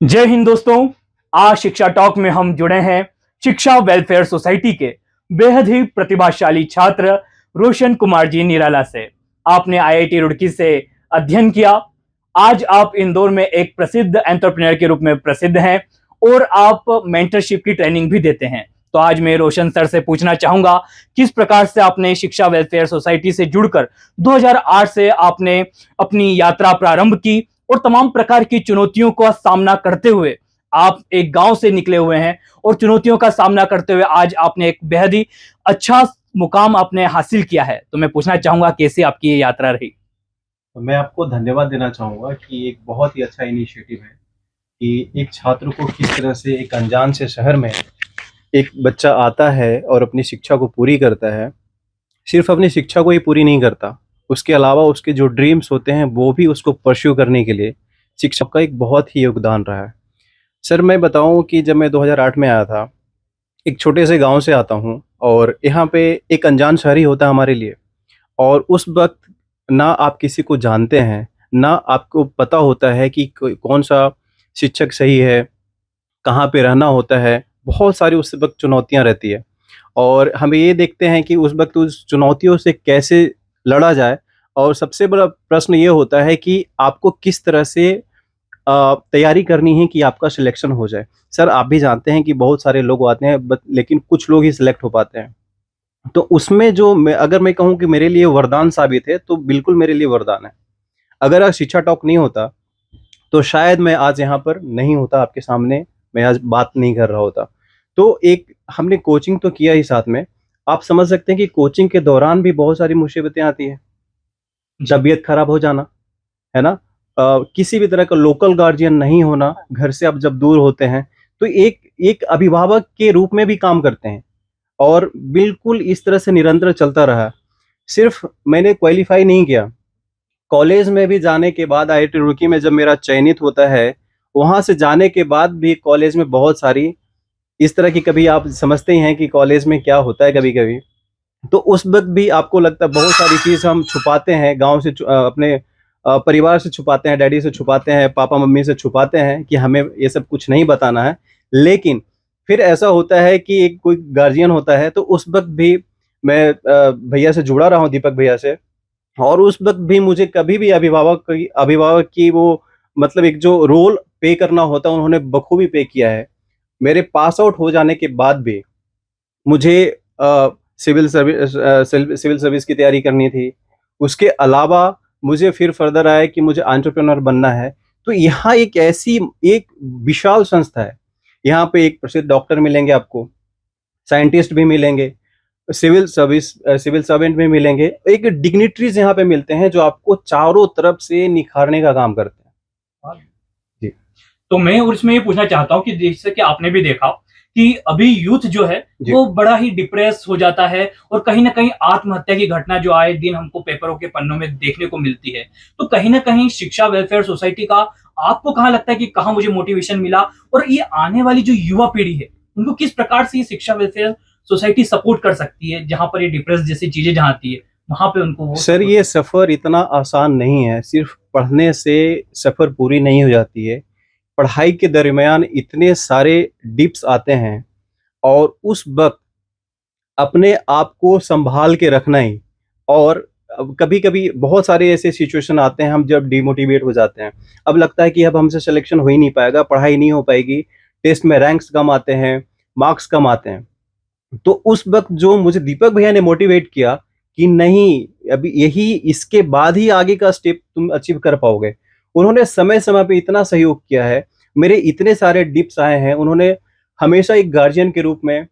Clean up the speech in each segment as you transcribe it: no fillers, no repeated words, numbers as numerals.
जय हिंद दोस्तों। आज शिक्षा टॉक में हम जुड़े हैं शिक्षा वेलफेयर सोसाइटी के बेहद ही प्रतिभाशाली छात्र रोशन कुमार जी निराला से। आपने आईआईटी रुड़की से अध्ययन किया। आज आप इंदौर में एक प्रसिद्ध एंटरप्रेन्योर के रूप में प्रसिद्ध हैं और आप मेंटरशिप की ट्रेनिंग भी देते हैं। तो आज मैं रोशन सर से पूछना चाहूंगा किस प्रकार से आपने शिक्षा वेलफेयर सोसाइटी से जुड़कर 2008 से आपने अपनी यात्रा प्रारंभ की और तमाम प्रकार की चुनौतियों का सामना करते हुए आप एक गांव से निकले हुए हैं और चुनौतियों का सामना करते हुए आज आपने एक बेहद ही अच्छा मुकाम आपने हासिल किया है। तो मैं पूछना चाहूंगा कैसे आपकी ये यात्रा रही। तो मैं आपको धन्यवाद देना चाहूँगा कि एक बहुत ही अच्छा इनिशिएटिव है कि एक छात्र को किस तरह से एक अनजान से शहर में एक बच्चा आता है और अपनी शिक्षा को पूरी करता है। सिर्फ अपनी शिक्षा को ही पूरी नहीं करता, उसके अलावा उसके जो ड्रीम्स होते हैं वो भी उसको परस्यू करने के लिए शिक्षा का एक बहुत ही योगदान रहा है। सर मैं बताऊँ कि जब मैं 2008 में आया था, एक छोटे से गाँव से आता हूँ और यहाँ पे एक अनजान शहर ही होता है हमारे लिए। और उस वक़्त ना आप किसी को जानते हैं, ना आपको पता होता है कि कौन-सा शिक्षक सही है, कहाँ पे रहना होता है, बहुत सारी उस वक़्त चुनौतियाँ रहती है। और हम ये देखते हैं कि उस वक़्त उस चुनौतियों से कैसे लड़ा जाए और सबसे बड़ा प्रश्न ये होता है कि आपको किस तरह से तैयारी करनी है कि आपका सिलेक्शन हो जाए। सर आप भी जानते हैं कि बहुत सारे लोग आते हैं लेकिन कुछ लोग ही सिलेक्ट हो पाते हैं। तो उसमें जो मैं अगर मैं कहूँ कि मेरे लिए वरदान साबित है, तो बिल्कुल मेरे लिए वरदान है। अगर आज शिक्षा टॉक नहीं होता, तो शायद मैं आज यहाँ पर नहीं होता आपके सामने, मैं आज बात नहीं कर रहा होता। तो एक हमने कोचिंग तो किया ही साथ में, आप समझ सकते हैं कि कोचिंग के दौरान भी बहुत सारी मुसीबतें आती हैं। तबीयत खराब हो जाना, है ना? किसी भी तरह का लोकल गार्डियन नहीं होना, घर से आप जब दूर होते हैं, तो एक एक अभिभावक के रूप में भी काम करते हैं। और बिल्कुल इस तरह से निरंतर चलता रहा। सिर्फ मैंने क्वालीफाई नहीं किया, कॉलेज में भी जाने के बाद आईआईटी रुड़की में जब मेरा चयनित होता है, वहाँ से जाने के बाद भी कॉलेज में बहुत सारी इस तरह की कभी आप समझते ही हैं कि कॉलेज में क्या होता है कभी-कभी। तो उस वक़्त भी आपको लगता है बहुत सारी चीज़ हम छुपाते हैं, गाँव से अपने परिवार से छुपाते हैं, डैडी से छुपाते हैं, पापा-मम्मी से छुपाते हैं कि हमें ये सब कुछ नहीं बताना है। लेकिन फिर ऐसा होता है कि एक कोई गार्जियन होता है, तो उस वक़्त भी मैं भैया से जुड़ा रहा हूँ, दीपक भैया से। और उस वक़्त भी मुझे कभी भी अभिभावक की वो मतलब एक जो रोल प्ले करना होता है, उन्होंने बखूबी प्ले किया है। मेरे पास आउट हो जाने के बाद भी मुझे सिविल सर्विस की तैयारी करनी थी। उसके अलावा मुझे फिर फर्दर आया कि मुझे एंटरप्रेन्योर बनना है। तो यहाँ एक ऐसी एक विशाल संस्था है। यहाँ पे एक प्रसिद्ध डॉक्टर मिलेंगे आपको, साइंटिस्ट भी मिलेंगे, सिविल सर्वेंट भी मिलेंगे। एक डिग्निटरीज़ यहाँ पे मिलते हैं जो आपको चारों तरफ से निखारने का काम करते हैं। जी। तो मैं और इसमें ये पूछना चाहता हूँ कि जैसे कि आपने भी देखा कि अभी यूथ जो है जी। वो बड़ा ही डिप्रेस हो जाता है और कहीं ना कहीं आत्महत्या की घटना जो आए दिन हमको पेपरों के पन्नों में देखने को मिलती है। तो कहीं ना कहीं शिक्षा वेलफेयर सोसाइटी का आपको कहाँ लगता है कि कहाँ मुझे मोटिवेशन मिला और ये आने वाली जो युवा पीढ़ी है उनको किस प्रकार से ये शिक्षा वेलफेयर सोसाइटी सपोर्ट कर सकती है जहां पर ये डिप्रेस जैसी चीजें जहाँ आती है वहां पे उनको वो सर support ये सफ़र इतना आसान नहीं है, सिर्फ़ पढ़ने से सफ़र पूरी नहीं हो जाती है। पढ़ाई के दरमियान इतने सारे डिप्स आते हैं और उस वक़्त अपने आप को सँभाल के रखना ही। और अब कभी-कभी बहुत सारे ऐसे सिचुएशन आते हैं हम जब डिमोटिवेट हो जाते हैं। अब लगता है कि अब हमसे सिलेक्शन हो ही नहीं पाएगा, पढ़ाई नहीं हो पाएगी, टेस्ट में रैंक्स कम आते हैं, मार्क्स कम आते हैं। तो उस वक़्त जो मुझे दीपक भैया ने मोटिवेट किया कि नहीं, अभी यही इसके बाद ही आगे का स्टेप तुम अचीव कर पाओगे। उन्होंने समय-समय पे इतना सहयोग किया है, मेरे इतने सारे डिप्स आए हैं, उन्होंने हमेशा एक गार्डियन के रूप में,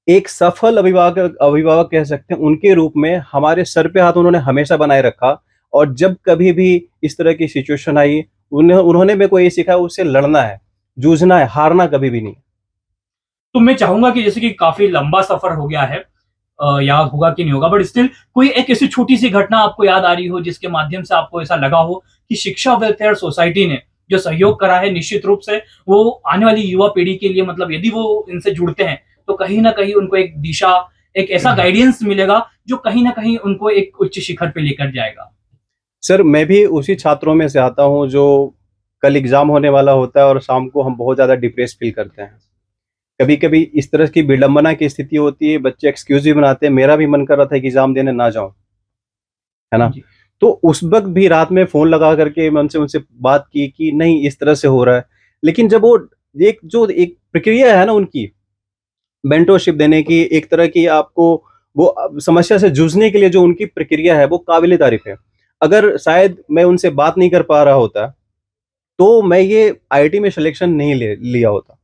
एक सफल अभिभावक अभिभावक कह सकते हैं, उनके रूप में हमारे सर पे हाथ उन्होंने हमेशा बनाए रखा। और जब कभी भी इस तरह की सिचुएशन आई, उन्होंने मेरे को ये सिखाया उससे लड़ना है, जूझना है, हारना कभी भी नहीं। तो मैं चाहूंगा कि जैसे कि काफी लंबा सफर हो गया है, याद होगा कि नहीं होगा बट स्टिल कोई एक ऐसी छोटी सी घटना आपको याद आ रही हो जिसके माध्यम से आपको ऐसा लगा हो कि शिक्षा वेलफेयर सोसाइटी ने जो सहयोग करा है निश्चित रूप से वो आने वाली युवा पीढ़ी के लिए मतलब यदि वो इनसे जुड़ते हैं तो कहीं ना कहीं उनको एक दिशा एक ऐसा गाइडेंस मिलेगा जो कहीं ना कहीं उनको एक उच्च शिखर पे लेकर जाएगा। सर मैं भी उसी छात्रों में से आता हूँ जो कल एग्जाम होने वाला होता है और शाम को हम बहुत ज़्यादा डिप्रेस फील करते हैं। कभी कभी इस तरह की विडंबना की स्थिति होती है, बच्चे एक्सक्यूज भी बनाते हैं, मेरा भी मन कर रहा था कि एग्जाम देने ना जाऊं, है ना। जी। तो उस वक्त भी रात में फोन लगा करके मैं उनसे उनसे बात की कि नहीं इस तरह से हो रहा है। लेकिन जब वो एक प्रक्रिया है ना उनकी मेंटरशिप देने की, एक तरह की आपको वो समस्या से जूझने के लिए जो उनकी प्रक्रिया है वो काबिल तारीफ है। अगर शायद मैं उनसे बात नहीं कर पा रहा होता तो मैं ये आईआईटी में सिलेक्शन नहीं लिया होता।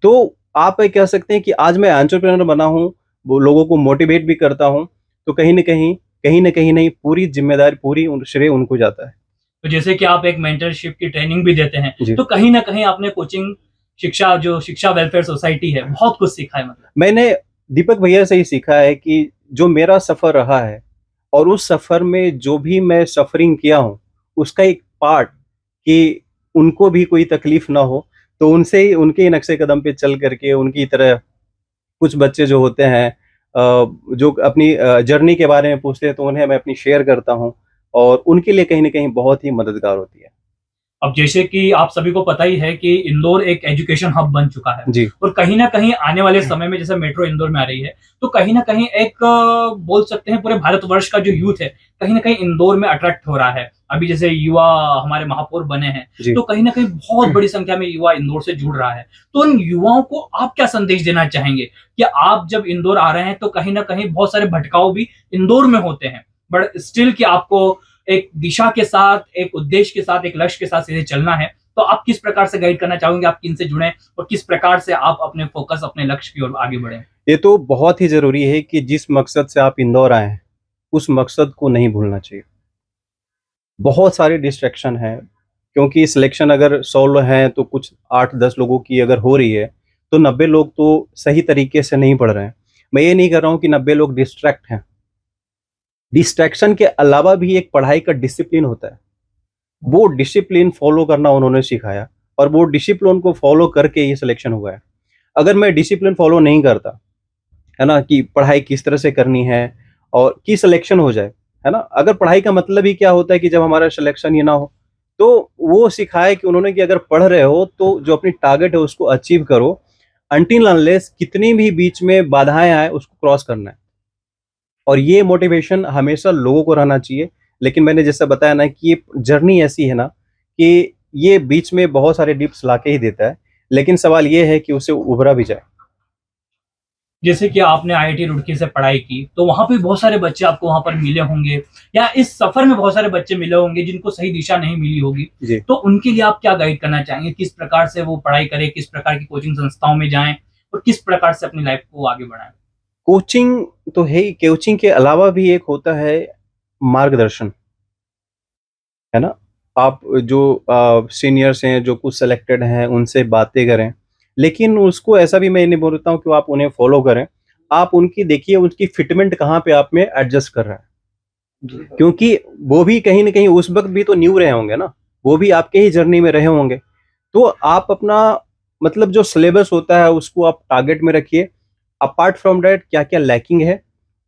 तो आप ये कह सकते हैं कि आज मैं एंटरप्रेन्योर बना हूँ, वो लोगों को मोटिवेट भी करता हूँ, तो कहीं न कहीं नहीं, पूरी ज़िम्मेदारी, पूरी उन श्रेय उनको जाता है। तो जैसे कि आप एक मेंटरशिप की ट्रेनिंग भी देते हैं, जी। तो कहीं न कहीं आपने कोचिंग शिक्षा जो शिक्षा वेलफेयर सोसाइटी है, बहुत कुछ सीखा है मतलब। मैंने दीपक भैया से ही सीखा है कि जो मेरा सफ़र रहा है और उस सफ़र में जो भी मैं सफ़रिंग किया हूँ, उसका एक पार्ट कि उनको भी कोई तकलीफ़ ना हो, तो उनसे ही उनके ही नक्शे कदम पे चल करके उनकी तरह कुछ बच्चे जो होते हैं जो अपनी जर्नी के बारे में पूछते हैं तो उन्हें मैं अपनी शेयर करता हूँ और उनके लिए कहीं न कहीं बहुत ही मददगार होती है। अब जैसे कि आप सभी को पता ही है कि इंदौर एक एजुकेशन हब बन चुका है जी। और कहीं न कहीं आने वाले समय में जैसे मेट्रो इंदौर में आ रही है, तो कहीं न कहीं एक बोल सकते हैं पूरे भारतवर्ष का जो यूथ है, कहीं न कहीं इंदौर में अट्रैक्ट हो रहा है। अभी जैसे युवा हमारे महापौर बने हैं, जी। तो कहीं न कहीं बहुत बड़ी संख्या में युवा इंदौर से जुड़ रहा है। तो उन युवाओं को आप क्या संदेश देना चाहेंगे? कि आप जब इंदौर आ रहे हैं, तो कहीं न कहीं बहुत सारे भटकाव भी इंदौर में होते हैं, बट स्टिल कि आपको एक दिशा के साथ, एक उद्देश्य के साथ, एक लक्ष्य के साथ सीधे चलना है, तो आप किस प्रकार से गाइड करना चाहोगे, आप किनसे जुड़ें और किस प्रकार से आप अपने फोकस, अपने लक्ष्य की ओर आगे बढ़ें? ये तो बहुत ही ज़रूरी है कि जिस मकसद से आप इंदौर आए हैं, उस मकसद को नहीं भूलना चाहिए। बहुत सारे डिस्ट्रैक्शन हैं, क्योंकि सिलेक्शन अगर 100 लो हैं तो कुछ 8-10 लोगों की अगर हो रही है, तो 90 लोग तो सही तरीके से नहीं पढ़ रहे हैं। मैं ये नहीं कह रहा हूँ कि 90 लोग डिस्ट्रैक्ट हैं। डिस्ट्रैक्शन के अलावा भी एक पढ़ाई का डिसिप्लिन होता है। वो डिसिप्लिन फ़ॉलो करना उन्होंने सिखाया और वो डिसिप्लिन को फ़ॉलो करके ये सिलेक्शन हुआ है। अगर मैं डिसिप्लिन फ़ॉलो नहीं करता, है ना, कि पढ़ाई किस तरह से करनी है और कि सिलेक्शन हो जाए, है ना? अगर पढ़ाई का मतलब ही क्या होता है कि जब हमारा सिलेक्शन ही ना हो, तो वो सिखाया कि उन्होंने कि अगर पढ़ रहे हो तो जो अपनी टारगेट है उसको अचीव करो, अनटिल अनलेस कितनी भी बीच में बाधाएँ आएँ उसको क्रॉस करना है। और ये मोटिवेशन हमेशा लोगों को रहना चाहिए। लेकिन मैंने जैसा बताया ना कि ये जर्नी ऐसी है ना कि ये बीच में बहुत सारे डिप्स लाके ही देता है, लेकिन सवाल ये है कि उससे उभरा भी जाए। जैसे कि आपने आईआईटी रुड़की से पढ़ाई की, तो वहाँ पे बहुत सारे बच्चे आपको वहाँ पर मिले होंगे या इस सफ़र में बहुत सारे बच्चे मिले होंगे जिनको सही दिशा नहीं मिली होगी। जी। तो उनके लिए आप क्या गाइड करना चाहेंगे? किस प्रकार से वो पढ़ाई करें, किस प्रकार की कोचिंग संस्थाओं में जाएँ और किस प्रकार से अपनी लाइफ़ को आगे बढ़ाएँ? कोचिंग तो है ही, कोचिंग के अलावा भी एक होता है मार्गदर्शन, है ना? आप जो सीनियर्स हैं, जो कुछ सेलेक्टेड हैं, उनसे बातें करें। लेकिन उसको ऐसा भी मैं नहीं बोलता हूँ कि आप उन्हें फ़ॉलो करें। आप उनकी देखिए उनकी फिटमेंट कहाँ पे आप में एडजस्ट कर रहा है। क्योंकि वो भी कहीं न कहीं उस वक़्त भी तो न्यू रहे होंगे ना, वो भी आपके ही जर्नी में रहे होंगे। तो आप अपना मतलब जो सिलेबस होता है उसको आप टारगेट में रखिए। अपार्ट फ्रॉम दैट क्या-क्या लैकिंग है,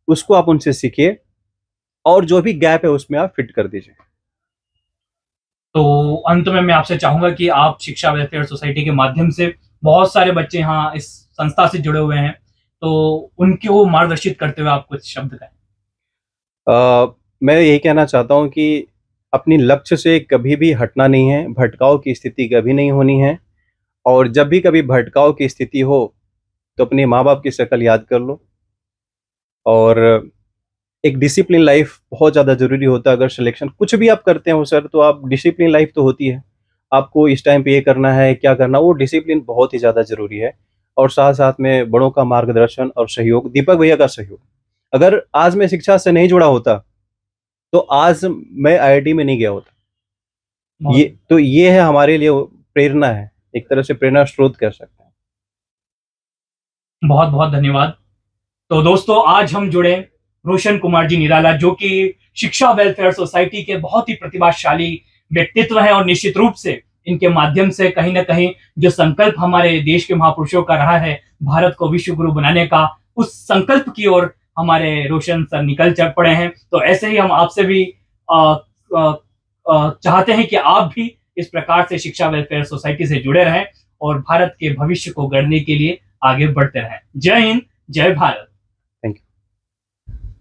उसको आप उनसे सीखिए और जो भी गैप है उसमें आप फिट कर दीजिए। तो अंत में मैं आपसे चाहूँगा कि आप शिक्षा वेलफेयर सोसाइटी के माध्यम से बहुत सारे बच्चे यहाँ इस संस्था से जुड़े हुए हैं, तो उनको मार्गदर्शित करते हुए आप कुछ शब्द कहें? मैं यही कहना चाहता हूँ कि अपनी लक्ष्य से कभी भी हटना नहीं है, भटकाव की स्थिति कभी नहीं होनी है और जब भी कभी भटकाव की स्थिति हो, तो अपने माँ-बाप की शक्ल याद कर लो और एक डिसिप्लिन लाइफ बहुत ज़्यादा ज़रूरी होता है। अगर सिलेक्शन कुछ भी आप करते हो सर, तो आप डिसिप्लिन लाइफ तो होती है। आपको इस टाइम पे ये करना है, क्या करना, वो डिसिप्लिन बहुत ही ज़्यादा ज़रूरी है और साथ-साथ में बड़ों का मार्गदर्शन और सहयोग, दीपक भैया का सहयोग। अगर आज मैं शिक्षा से नहीं जुड़ा होता, तो आज मैं आईआईटी में नहीं गया होता। बहुत ये है हमारे लिए वो प्रेरणा है, एक तरह से प्रेरणा स्रोत कह सकते हैं। बहुत-बहुत धन्यवाद। तो दोस्तों आज हम जुड़े रोशन कुमार जी निराला जो कि शिक्षा वेलफेयर सोसाइटी के बहुत ही प्रतिभाशाली व्यक्तित्व हैं और निश्चित रूप से इनके माध्यम से कहीं न कहीं जो संकल्प हमारे देश के महापुरुषों का रहा है, भारत को विश्व गुरु बनाने का, उस संकल्प की ओर हमारे रोशन सर निकल चल पड़े हैं। तो ऐसे ही हम आपसे भी अ चाहते हैं कि आप भी इस प्रकार से शिक्षा वेलफेयर सोसाइटी से जुड़े रहें और भारत के भविष्य को गढ़ने के लिए आगे बढ़ते रहें। जय हिंद, जय भारत।